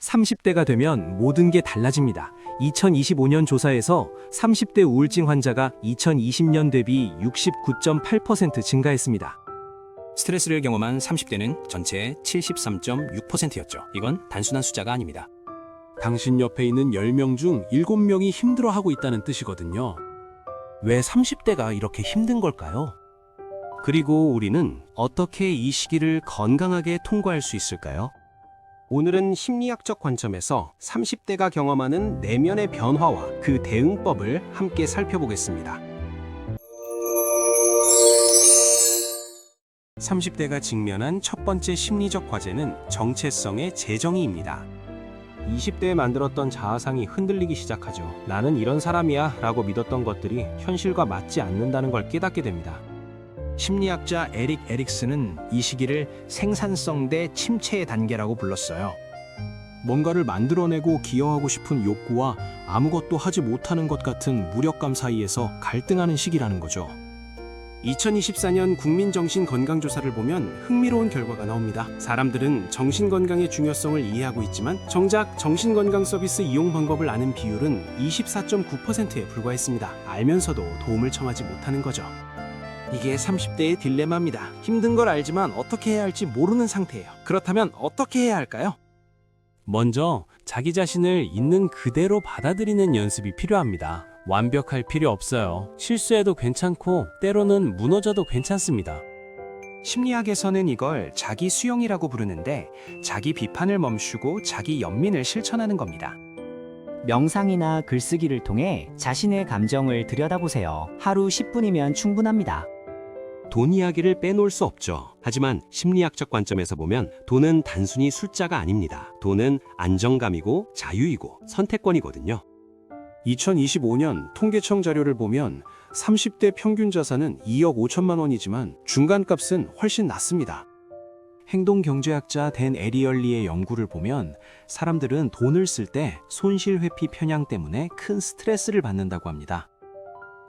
30대가 되면 모든 게 달라집니다. 2025년 조사에서 30대 우울증 환자가 2020년 대비 69.8% 증가했습니다. 스트레스를 경험한 30대는 전체의 73.6%였죠. 이건 단순한 숫자가 아닙니다. 당신 옆에 있는 10명 중 7명이 힘들어하고 있다는 뜻이거든요. 왜 30대가 이렇게 힘든 걸까요? 그리고 우리는 어떻게 이 시기를 건강하게 통과할 수 있을까요? 오늘은 심리학적 관점에서 30대가 경험하는 내면의 변화와 그 대응법을 함께 살펴보겠습니다. 30대가 직면한 첫 번째 심리적 과제는 정체성의 재정의입니다. 20대에 만들었던 자아상이 흔들리기 시작하죠. 나는 이런 사람이야 라고 믿었던 것들이 현실과 맞지 않는다는 걸 깨닫게 됩니다. 심리학자 에릭 에릭슨은 이 시기를 생산성 대 침체의 단계라고 불렀어요. 뭔가를 만들어내고 기여하고 싶은 욕구와 아무것도 하지 못하는 것 같은 무력감 사이에서 갈등하는 시기라는 거죠. 2024년 국민정신건강조사를 보면 흥미로운 결과가 나옵니다. 사람들은 정신건강의 중요성을 이해하고 있지만 정작 정신건강 서비스 이용 방법을 아는 비율은 24.9%에 불과했습니다. 알면서도 도움을 청하지 못하는 거죠. 이게 30대의 딜레마입니다. 힘든 걸 알지만 어떻게 해야 할지 모르는 상태예요. 그렇다면 어떻게 해야 할까요? 먼저 자기 자신을 있는 그대로 받아들이는 연습이 필요합니다. 완벽할 필요 없어요. 실수해도 괜찮고 때로는 무너져도 괜찮습니다. 심리학에서는 이걸 자기 수용이라고 부르는데 자기 비판을 멈추고 자기 연민을 실천하는 겁니다. 명상이나 글쓰기를 통해 자신의 감정을 들여다보세요. 하루 10분이면 충분합니다. 돈 이야기를 빼놓을 수 없죠. 하지만 심리학적 관점에서 보면 돈은 단순히 숫자가 아닙니다. 돈은 안정감이고 자유이고 선택권이거든요. 2025년 통계청 자료를 보면 30대 평균 자산은 2억 5천만 원이지만 중간값은 훨씬 낮습니다. 행동경제학자 댄 에리얼리의 연구를 보면 사람들은 돈을 쓸 때 손실 회피 편향 때문에 큰 스트레스를 받는다고 합니다.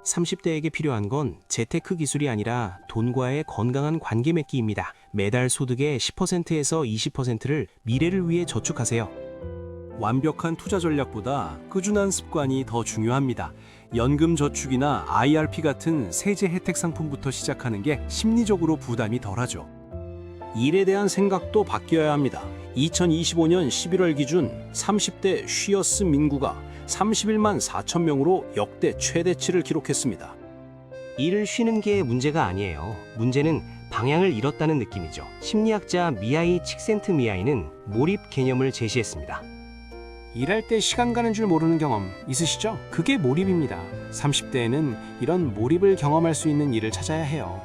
30대에게 필요한 건 재테크 기술이 아니라 돈과의 건강한 관계 맺기입니다. 매달 소득의 10%에서 20%를 미래를 위해 저축하세요. 완벽한 투자 전략보다 꾸준한 습관이 더 중요합니다. 연금 저축이나 IRP 같은 세제 혜택 상품부터 시작하는 게 심리적으로 부담이 덜하죠. 일에 대한 생각도 바뀌어야 합니다. 2025년 11월 기준 30대 쉬어스 민구가 31만 4천 명으로 역대 최대치를 기록했습니다. 일을 쉬는 게 문제가 아니에요. 문제는 방향을 잃었다는 느낌이죠. 심리학자 미하이 칙센트미하이는 몰입 개념을 제시했습니다. 일할 때 시간 가는 줄 모르는 경험 있으시죠? 그게 몰입입니다. 30대에는 이런 몰입을 경험할 수 있는 일을 찾아야 해요.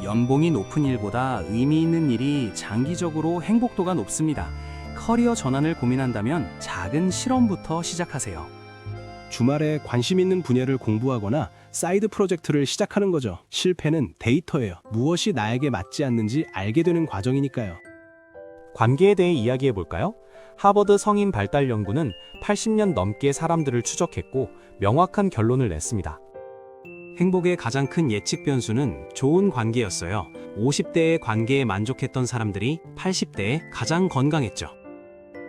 연봉이 높은 일보다 의미 있는 일이 장기적으로 행복도가 높습니다. 커리어 전환을 고민한다면 작은 실험부터 시작하세요. 주말에 관심 있는 분야를 공부하거나 사이드 프로젝트를 시작하는 거죠. 실패는 데이터예요. 무엇이 나에게 맞지 않는지 알게 되는 과정이니까요. 관계에 대해 이야기해 볼까요? 하버드 성인 발달 연구는 80년 넘게 사람들을 추적했고 명확한 결론을 냈습니다. 행복의 가장 큰 예측 변수는 좋은 관계였어요. 50대의 관계에 만족했던 사람들이 80대에 가장 건강했죠.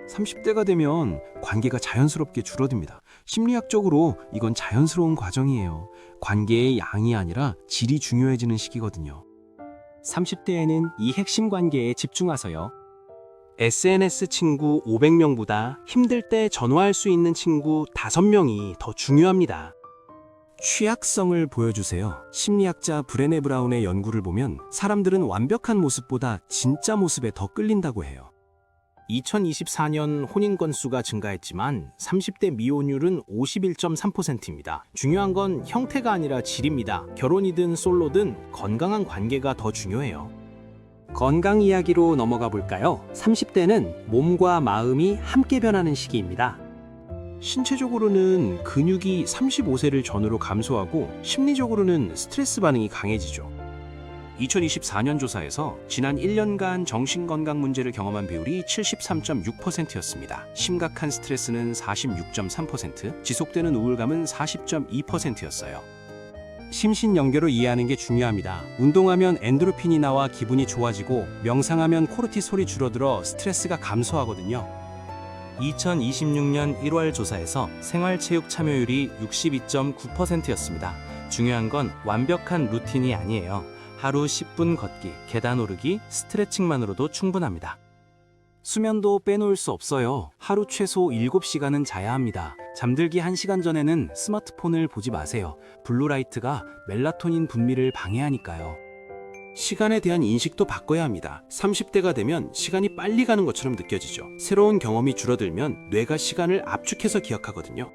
30대가 되면 관계가 자연스럽게 줄어듭니다. 심리학적으로 이건 자연스러운 과정이에요. 관계의 양이 아니라 질이 중요해지는 시기거든요. 30대에는 이 핵심 관계에 집중하세요. SNS 친구 500명보다 힘들 때 전화할 수 있는 친구 5명이 더 중요합니다. 취약성을 보여주세요. 심리학자 브레네 브라운의 연구를 보면 사람들은 완벽한 모습보다 진짜 모습에 더 끌린다고 해요. 2024년 혼인 건수가 증가했지만 30대 미혼율은 51.3%입니다. 중요한 건 형태가 아니라 질입니다. 결혼이든 솔로든 건강한 관계가 더 중요해요. 건강 이야기로 넘어가 볼까요? 30대는 몸과 마음이 함께 변하는 시기입니다. 신체적으로는 근육이 35세를 전후로 감소하고 심리적으로는 스트레스 반응이 강해지죠. 2024년 조사에서 지난 1년간 정신건강 문제를 경험한 비율이 73.6%였습니다. 심각한 스트레스는 46.3%, 지속되는 우울감은 40.2%였어요. 심신연계로 이해하는 게 중요합니다. 운동하면 엔도르핀이 나와 기분이 좋아지고 명상하면 코르티솔이 줄어들어 스트레스가 감소하거든요. 2026년 1월 조사에서 생활체육 참여율이 62.9%였습니다. 중요한 건 완벽한 루틴이 아니에요. 하루 10분 걷기, 계단 오르기, 스트레칭만으로도 충분합니다. 수면도 빼놓을 수 없어요. 하루 최소 7시간은 자야 합니다. 잠들기 1시간 전에는 스마트폰을 보지 마세요. 블루라이트가 멜라토닌 분비를 방해하니까요. 시간에 대한 인식도 바꿔야 합니다. 30대가 되면 시간이 빨리 가는 것처럼 느껴지죠. 새로운 경험이 줄어들면 뇌가 시간을 압축해서 기억하거든요.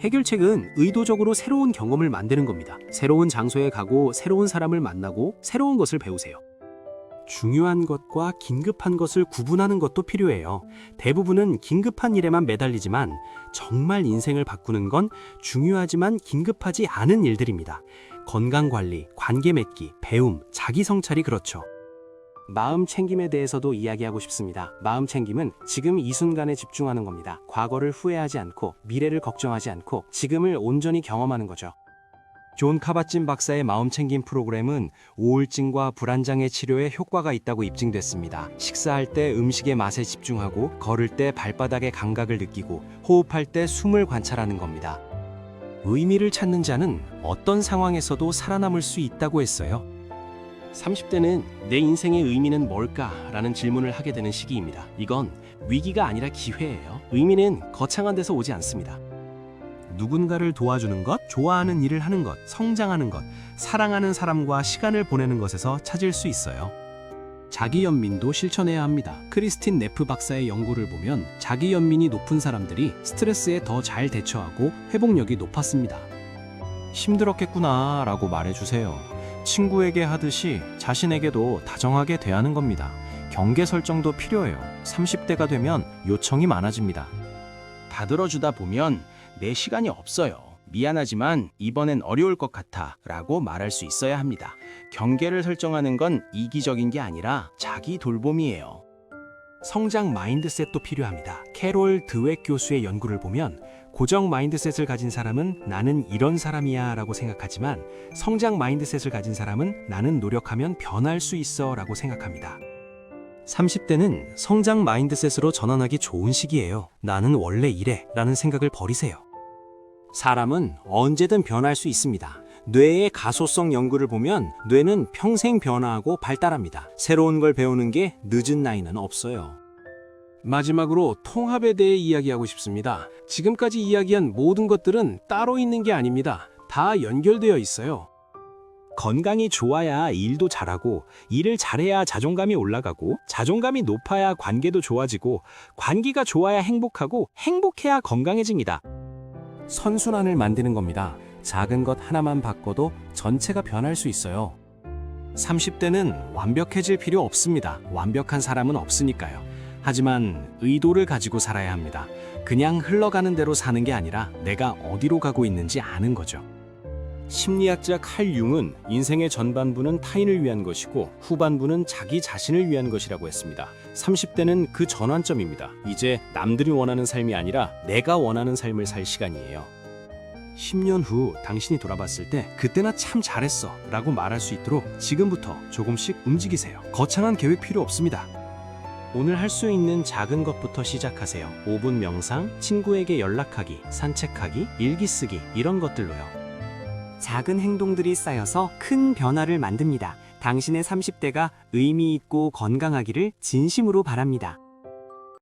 해결책은 의도적으로 새로운 경험을 만드는 겁니다. 새로운 장소에 가고 새로운 사람을 만나고 새로운 것을 배우세요. 중요한 것과 긴급한 것을 구분하는 것도 필요해요. 대부분은 긴급한 일에만 매달리지만 정말 인생을 바꾸는 건 중요하지만 긴급하지 않은 일들입니다. 건강관리, 관계 맺기, 배움, 자기 성찰이 그렇죠. 마음 챙김에 대해서도 이야기하고 싶습니다. 마음 챙김은 지금 이 순간에 집중하는 겁니다. 과거를 후회하지 않고 미래를 걱정하지 않고 지금을 온전히 경험하는 거죠. 존 카바찐 박사의 마음챙김 프로그램은 우울증과 불안장애 치료에 효과가 있다고 입증됐습니다. 식사할 때 음식의 맛에 집중하고 걸을 때 발바닥의 감각을 느끼고 호흡할 때 숨을 관찰하는 겁니다. 의미를 찾는 자는 어떤 상황에서도 살아남을 수 있다고 했어요. 30대는 내 인생의 의미는 뭘까라는 질문을 하게 되는 시기입니다. 이건 위기가 아니라 기회예요. 의미는 거창한 데서 오지 않습니다. 누군가를 도와주는 것, 좋아하는 일을 하는 것, 성장하는 것, 사랑하는 사람과 시간을 보내는 것에서 찾을 수 있어요. 자기 연민도 실천해야 합니다. 크리스틴 네프 박사의 연구를 보면 자기 연민이 높은 사람들이 스트레스에 더 잘 대처하고 회복력이 높았습니다. 힘들었겠구나 라고 말해주세요. 친구에게 하듯이 자신에게도 다정하게 대하는 겁니다. 경계 설정도 필요해요. 30대가 되면 요청이 많아집니다. 다 들어주다 보면 내 시간이 없어요. 미안하지만 이번엔 어려울 것 같아 라고 말할 수 있어야 합니다. 경계를 설정하는 건 이기적인 게 아니라 자기 돌봄이에요. 성장 마인드셋도 필요합니다. 캐롤 드웩 교수의 연구를 보면 고정 마인드셋을 가진 사람은 나는 이런 사람이야 라고 생각하지만 성장 마인드셋을 가진 사람은 나는 노력하면 변할 수 있어 라고 생각합니다. 30대는 성장 마인드셋으로 전환하기 좋은 시기예요. 나는 원래 이래 라는 생각을 버리세요. 사람은 언제든 변할 수 있습니다. 뇌의 가소성 연구를 보면 뇌는 평생 변화하고 발달합니다. 새로운 걸 배우는 게 늦은 나이는 없어요. 마지막으로 통합에 대해 이야기하고 싶습니다. 지금까지 이야기한 모든 것들은 따로 있는 게 아닙니다. 다 연결되어 있어요. 건강이 좋아야 일도 잘하고, 일을 잘해야 자존감이 올라가고, 자존감이 높아야 관계도 좋아지고, 관계가 좋아야 행복하고, 행복해야 건강해집니다. 선순환을 만드는 겁니다. 작은 것 하나만 바꿔도 전체가 변할 수 있어요. 30대는 완벽해질 필요 없습니다. 완벽한 사람은 없으니까요. 하지만 의도를 가지고 살아야 합니다. 그냥 흘러가는 대로 사는 게 아니라 내가 어디로 가고 있는지 아는 거죠. 심리학자 칼 융은 인생의 전반부는 타인을 위한 것이고 후반부는 자기 자신을 위한 것이라고 했습니다. 30대는 그 전환점입니다. 이제 남들이 원하는 삶이 아니라 내가 원하는 삶을 살 시간이에요. 10년 후 당신이 돌아봤을 때 그때나 참 잘했어 라고 말할 수 있도록 지금부터 조금씩 움직이세요. 거창한 계획 필요 없습니다. 오늘 할 수 있는 작은 것부터 시작하세요. 5분 명상, 친구에게 연락하기, 산책하기, 일기 쓰기 이런 것들로요. 작은 행동들이 쌓여서 큰 변화를 만듭니다. 당신의 30대가 의미 있고 건강하기를 진심으로 바랍니다.